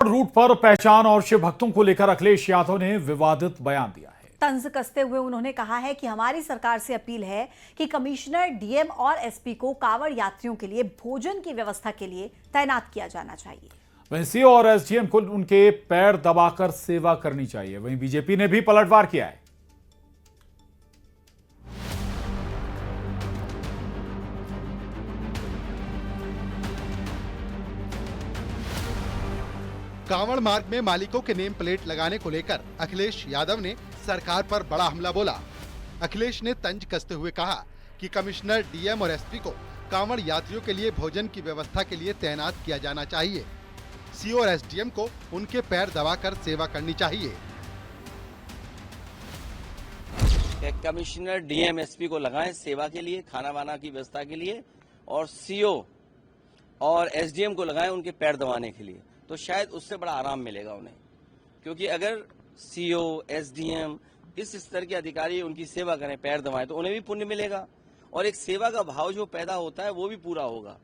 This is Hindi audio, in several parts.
रूट पर पहचान और शिव भक्तों को लेकर अखिलेश यादव ने विवादित बयान दिया है। तंज कसते हुए उन्होंने कहा है कि हमारी सरकार से अपील है कि कमिश्नर, डीएम और एसपी को कांवड़ यात्रियों के लिए भोजन की व्यवस्था के लिए तैनात किया जाना चाहिए। वहीं सीओ और एसडीएम को उनके पैर दबाकर सेवा करनी चाहिए। वहीं बीजेपी ने भी पलटवार किया है। कांवड़ मार्ग में मालिकों के नेम प्लेट लगाने को लेकर अखिलेश यादव ने सरकार पर बड़ा हमला बोला। अखिलेश ने तंज कसते हुए कहा कि कमिश्नर, डीएम और एसपी को कांवड़ यात्रियों के लिए भोजन की व्यवस्था के लिए तैनात किया जाना चाहिए। सीओ और एसडीएम को उनके पैर दबाकर सेवा करनी चाहिए। कमिश्नर, डीएम, एसपी को लगाएं सेवा के लिए, खाना वाना की व्यवस्था के लिए, और सीओ और एसडीएम को लगाएं उनके पैर दबाने के लिए। तो शायद उससे बड़ा आराम मिलेगा उन्हें, क्योंकि अगर सीओ, एसडीएम इस स्तर के अधिकारी उनकी सेवा करें, पैर दबाएं, तो उन्हें भी पुण्य मिलेगा और एक सेवा का भाव जो पैदा होता है वो भी पूरा होगा।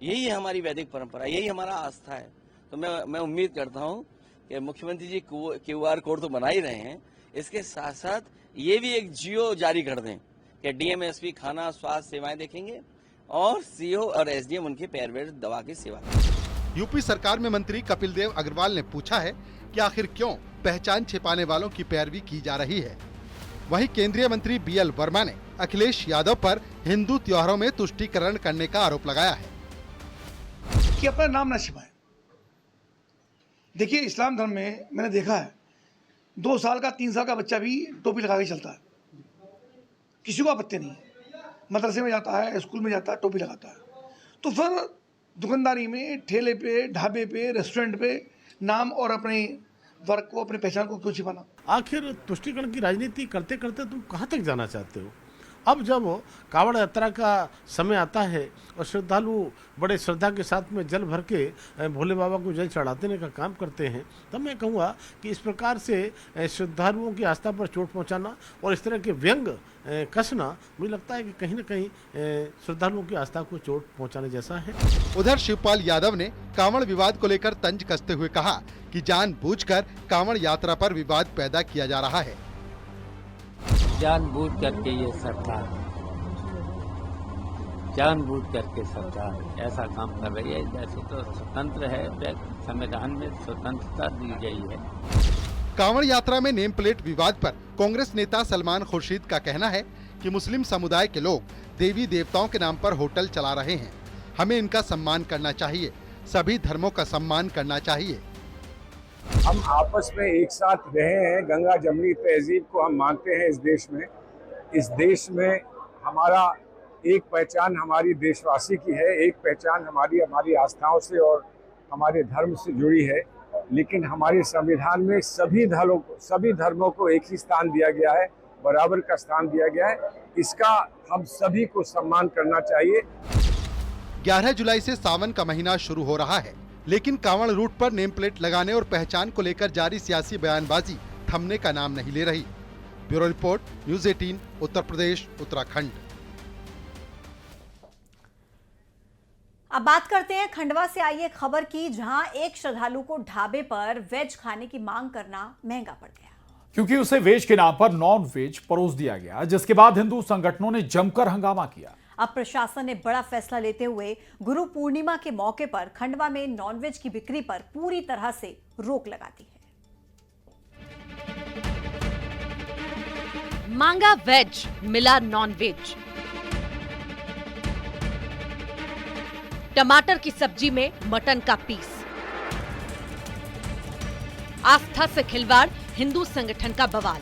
यही है हमारी वैदिक परंपरा, यही हमारा आस्था है। तो मैं उम्मीद करता हूं कि मुख्यमंत्री जी क्यूआर कोड तो बना ही रहे हैं, इसके साथ साथ ये भी एक जियो जारी कर दें कि डीएम, एसपी खाना, स्वास्थ्य सेवाएं देखेंगे और सीओ और एसडीएम उनके पैर वैर दबा के सेवा करेंगे। यूपी सरकार में मंत्री कपिल देव अग्रवाल ने पूछा है कि आखिर क्यों पहचान छिपाने वालों की पैरवी की जा रही है। वहीं केंद्रीय मंत्री बीएल वर्मा ने अखिलेश यादव पर हिंदू त्योहारों में तुष्टीकरण करने का आरोप लगाया है कि अपना नाम न छिपाएं। देखिए, इस्लाम धर्म में मैंने देखा है 2 साल का 3 साल का बच्चा भी टोपी लगा के चलता है, किसी को आपत्ति नहीं है। मदरसे में जाता है, स्कूल में जाता है, टोपी लगाता है। तो फिर दुकानदारी में, ठेले पे, ढाबे पे, रेस्टोरेंट पे नाम और अपने वर्ग को, अपनी पहचान को क्यों छिपाना? आखिर तुष्टीकरण की राजनीति करते करते तुम कहाँ तक जाना चाहते हो? अब जब कांवड़ यात्रा का समय आता है और श्रद्धालु बड़े श्रद्धा के साथ में जल भर के भोले बाबा को जल चढ़ाने का काम करते हैं, तब मैं कहूँगा कि इस प्रकार से श्रद्धालुओं की आस्था पर चोट पहुँचाना और इस तरह के व्यंग कसना, मुझे लगता है कि कहीं न कहीं श्रद्धालुओं की आस्था को चोट पहुँचाने जैसा है। उधर शिवपाल यादव ने कांवड़ विवाद को लेकर तंज कसते हुए कहा कि जानबूझकर कांवड़ यात्रा पर विवाद पैदा किया जा रहा है। जानबूझ करके ये सरकार, जानबूझ करके सरकार ऐसा काम कर रही है। जैसे तो स्वतंत्र है, संविधान में स्वतंत्रता दी गई है। कांवड़ यात्रा में नेम प्लेट विवाद पर कांग्रेस नेता सलमान खुर्शीद का कहना है कि मुस्लिम समुदाय के लोग देवी देवताओं के नाम पर होटल चला रहे हैं। हमें इनका सम्मान करना चाहिए, सभी धर्मों का सम्मान करना चाहिए। हम आपस में एक साथ रहे हैं, गंगा जमनी तहजीब को हम मानते हैं। इस देश में हमारा एक पहचान हमारी देशवासी की है, एक पहचान हमारी आस्थाओं से और हमारे धर्म से जुड़ी है। लेकिन हमारे संविधान में सभी धर्मों को एक ही स्थान दिया गया है, बराबर का स्थान दिया गया है। इसका हम सभी को सम्मान करना चाहिए। 11 जुलाई से सावन का महीना शुरू हो रहा है, लेकिन कांवड़ रूट पर नेम प्लेट लगाने और पहचान को लेकर जारी सियासी बयानबाजी थमने का नाम नहीं ले रही। Bureau report, news 18, Uttar Pradesh, Uttarakhand. अब बात करते हैं खंडवा से आई एक खबर की, जहां एक श्रद्धालु को ढाबे पर वेज खाने की मांग करना महंगा पड़ गया, क्योंकि उसे वेज के नाम पर नॉन वेज परोस दिया गया, जिसके बाद हिंदू संगठनों ने जमकर हंगामा किया। अब प्रशासन ने बड़ा फैसला लेते हुए गुरु पूर्णिमा के मौके पर खंडवा में नॉनवेज की बिक्री पर पूरी तरह से रोक लगा दी है। मांगा वेज, मिला नॉनवेज। टमाटर की सब्जी में मटन का पीस। आस्था से खिलवाड़, हिंदू संगठन का बवाल।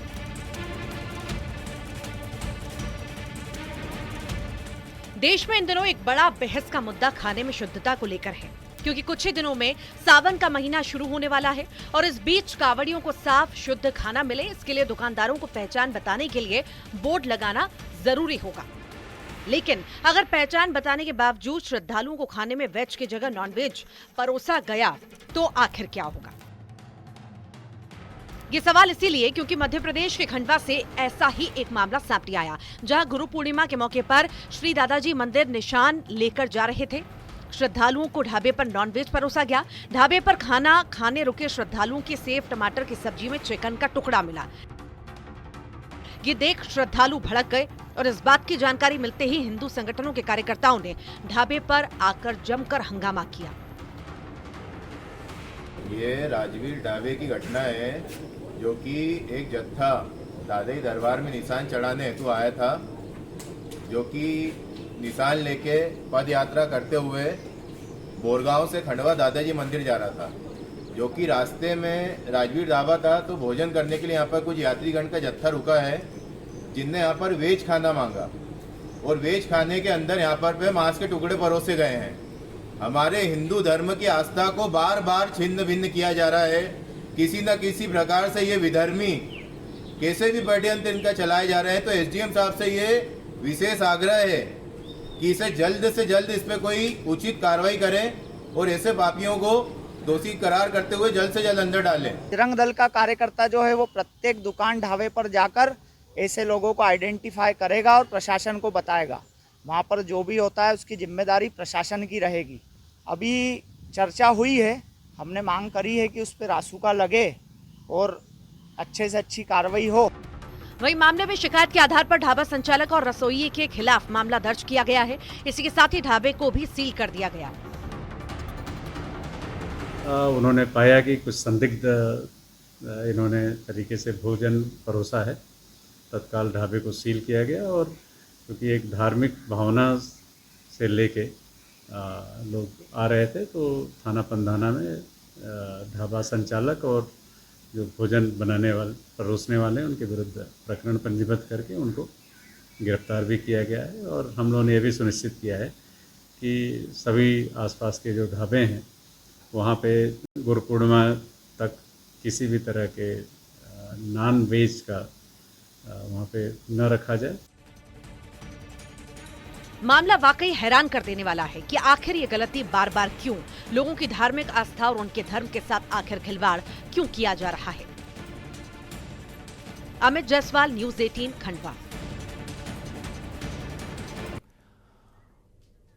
देश में इन दिनों एक बड़ा बहस का मुद्दा खाने में शुद्धता को लेकर है, क्योंकि कुछ ही दिनों में सावन का महीना शुरू होने वाला है और इस बीच कांवड़ियों को साफ शुद्ध खाना मिले, इसके लिए दुकानदारों को पहचान बताने के लिए बोर्ड लगाना जरूरी होगा। लेकिन अगर पहचान बताने के बावजूद श्रद्धालुओं को खाने में वेज की जगह नॉनवेज परोसा गया तो आखिर क्या होगा? ये सवाल इसीलिए क्योंकि मध्य प्रदेश के खंडवा से ऐसा ही एक मामला सामने आया, जहां गुरु पूर्णिमा के मौके पर श्री दादाजी मंदिर निशान लेकर जा रहे थे। श्रद्धालुओं को ढाबे पर नॉनवेज परोसा गया। ढाबे पर खाना खाने रुके श्रद्धालुओं की सेव टमाटर की सब्जी में चिकन का टुकड़ा मिला। ये देख श्रद्धालु भड़क गए और इस बात की जानकारी मिलते ही हिंदू संगठनों के कार्यकर्ताओं ने ढाबे पर आकर जमकर हंगामा किया। ये राजवीर ढाबे की घटना है, जो कि एक जत्था दादाई दरबार में निशान चढ़ाने हेतु आया था, जो कि निशान लेके पद यात्रा करते हुए बोरगांव से खंडवा दादाजी मंदिर जा रहा था, जो कि रास्ते में राजवीर ढाबा था। तो भोजन करने के लिए यहाँ पर कुछ यात्रीगण का जत्था रुका है, जिनने यहाँ पर वेज खाना मांगा और वेज खाने के अंदर यहाँ पर मांस के टुकड़े परोसे गए हैं। हमारे हिंदू धर्म की आस्था को बार बार छिन्न भिन्न किया जा रहा है। किसी न किसी प्रकार से ये विधर्मी कैसे भी षड्यंत्र इनका चलाए जा रहे हैं। तो एसडीएम साहब से ये विशेष आग्रह है कि इसे जल्द से जल्द इस पे कोई उचित कार्रवाई करें और ऐसे पापियों को दोषी करार करते हुए जल्द से जल्द अंदर डालें। बजरंग दल का कार्यकर्ता जो है वो प्रत्येक दुकान ढाबे पर जाकर ऐसे लोगों को आइडेंटिफाई करेगा और प्रशासन को बताएगा। वहाँ पर जो भी होता है उसकी जिम्मेदारी प्रशासन की रहेगी। अभी चर्चा हुई है, हमने मांग करी है कि उस पर रासुका लगे और अच्छे से अच्छी कार्रवाई हो। वहीं मामले में शिकायत के आधार पर ढाबा संचालक और रसोइये के खिलाफ मामला दर्ज किया गया है। इसी के साथ ही ढाबे को भी सील कर दिया गया। उन्होंने पाया कि कुछ संदिग्ध इन्होंने तरीके से भोजन परोसा है, तत्काल ढाबे को सील किया गया। और क्योंकि एक धार्मिक भावना से लेके लोग आ रहे थे, तो थाना पंधाना में ढाबा संचालक और जो भोजन बनाने वाले परोसने वाले उनके विरुद्ध प्रकरण पंजीबद्ध करके उनको गिरफ्तार भी किया गया है। और हम लोगों ने ये भी सुनिश्चित किया है कि सभी आसपास के जो ढाबे हैं वहाँ पे गुरु पूर्णिमा तक किसी भी तरह के नॉन वेज का वहाँ पे न रखा जाए। मामला वाकई हैरान कर देने वाला है कि आखिर ये गलती बार बार क्यों, लोगों की धार्मिक आस्था और उनके धर्म के साथ आखिर खिलवाड़ क्यों किया जा रहा है। अमित जायसवाल, न्यूज़ 18, खंडवा।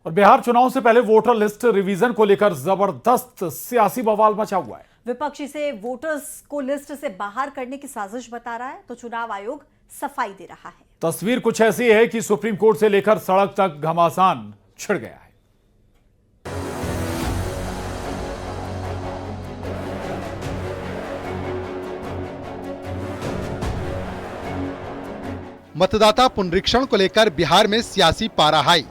और बिहार चुनाव से पहले वोटर लिस्ट रिवीजन को लेकर जबरदस्त सियासी बवाल मचा हुआ है। विपक्ष इसे वोटर्स को लिस्ट से बाहर करने की साजिश बता रहा है, तो चुनाव आयोग सफाई दे रहा है। तस्वीर कुछ ऐसी है कि सुप्रीम कोर्ट से लेकर सड़क तक घमासान छिड़ गया है। मतदाता पुनरीक्षण को लेकर बिहार में सियासी पारा हाई।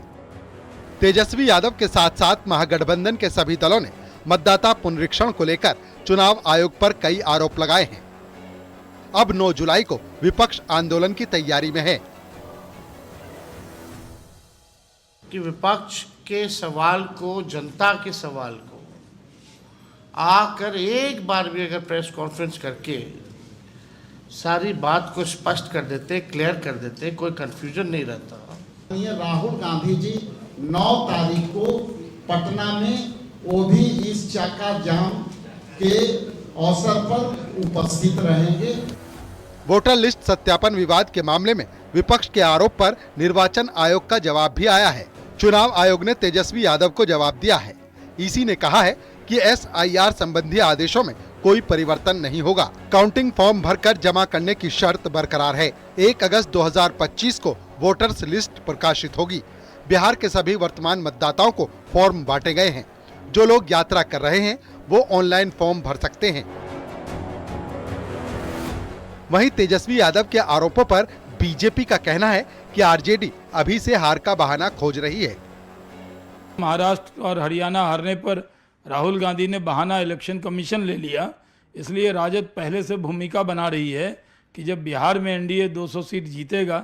तेजस्वी यादव के साथ साथ महागठबंधन के सभी दलों ने मतदाता पुनरीक्षण को लेकर चुनाव आयोग पर कई आरोप लगाए हैं। अब 9 जुलाई को विपक्ष आंदोलन की तैयारी में है कि विपक्ष के सवाल को, जनता के सवाल को आकर एक बार भी अगर प्रेस कॉन्फ्रेंस करके सारी बात को स्पष्ट कर देते, क्लियर कर देते, कोई कंफ्यूजन नहीं रहता। ये राहुल गांधी जी 9 तारीख को पटना में, वो भी इस चक्का जाम के अवसर पर उपस्थित रहेंगे। वोटर लिस्ट सत्यापन विवाद के मामले में विपक्ष के आरोप पर निर्वाचन आयोग का जवाब भी आया है। चुनाव आयोग ने तेजस्वी यादव को जवाब दिया है। ईसी ने कहा है कि एसआईआर संबंधी आदेशों में कोई परिवर्तन नहीं होगा। काउंटिंग फॉर्म भरकर जमा करने की शर्त बरकरार है। 1 अगस्त 2025 को वोटर्स लिस्ट प्रकाशित होगी। बिहार के सभी वर्तमान मतदाताओं को फॉर्म बांटे गए हैं। जो लोग यात्रा कर रहे हैं वो ऑनलाइन फॉर्म भर सकते हैं। वहीं तेजस्वी यादव के आरोपों पर बीजेपी का कहना है कि आरजेडी अभी से हार का बहाना खोज रही है। महाराष्ट्र और हरियाणा हारने पर राहुल गांधी ने बहाना इलेक्शन कमीशन ले लिया, इसलिए राजद पहले से भूमिका बना रही है कि जब बिहार में एनडीए 200 सीट जीतेगा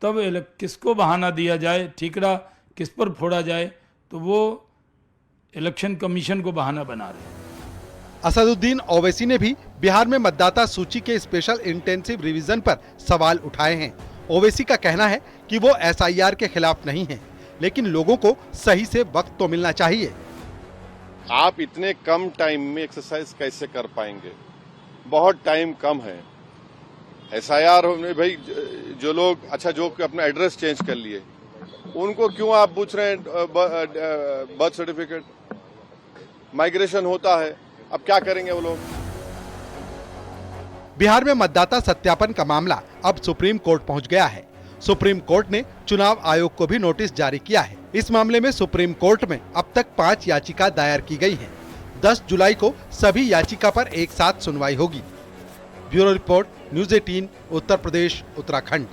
तब किसको बहाना दिया जाए, ठीकरा किस पर फोड़ा जाए, तो वो इलेक्शन कमीशन को बहाना बना रहे हैं। असदुद्दीन ओवैसी ने भी बिहार में मतदाता सूची के स्पेशल इंटेंसिव रिवीजन पर सवाल उठाए हैं। ओवैसी का कहना है कि वो एसआईआर के खिलाफ नहीं है, लेकिन लोगों को सही से वक्त तो मिलना चाहिए। आप इतने कम टाइम में एक्सरसाइज कैसे कर पाएंगे? बहुत टाइम कम है। एसआईआर में भाई जो लोग जो अपना एड्रेस चेंज कर लिए उनको क्यों आप पूछ रहे हैं बर्थ सर्टिफिकेट? माइग्रेशन होता है, अब क्या करेंगे वो लोग? बिहार में मतदाता सत्यापन का मामला अब सुप्रीम कोर्ट पहुंच गया है। सुप्रीम कोर्ट ने चुनाव आयोग को भी नोटिस जारी किया है। इस मामले में सुप्रीम कोर्ट में अब तक 5 याचिका दायर की गई हैं। 10 जुलाई को सभी याचिका पर एक साथ सुनवाई होगी। Bureau report, news 18, Uttar Pradesh, Uttarakhand.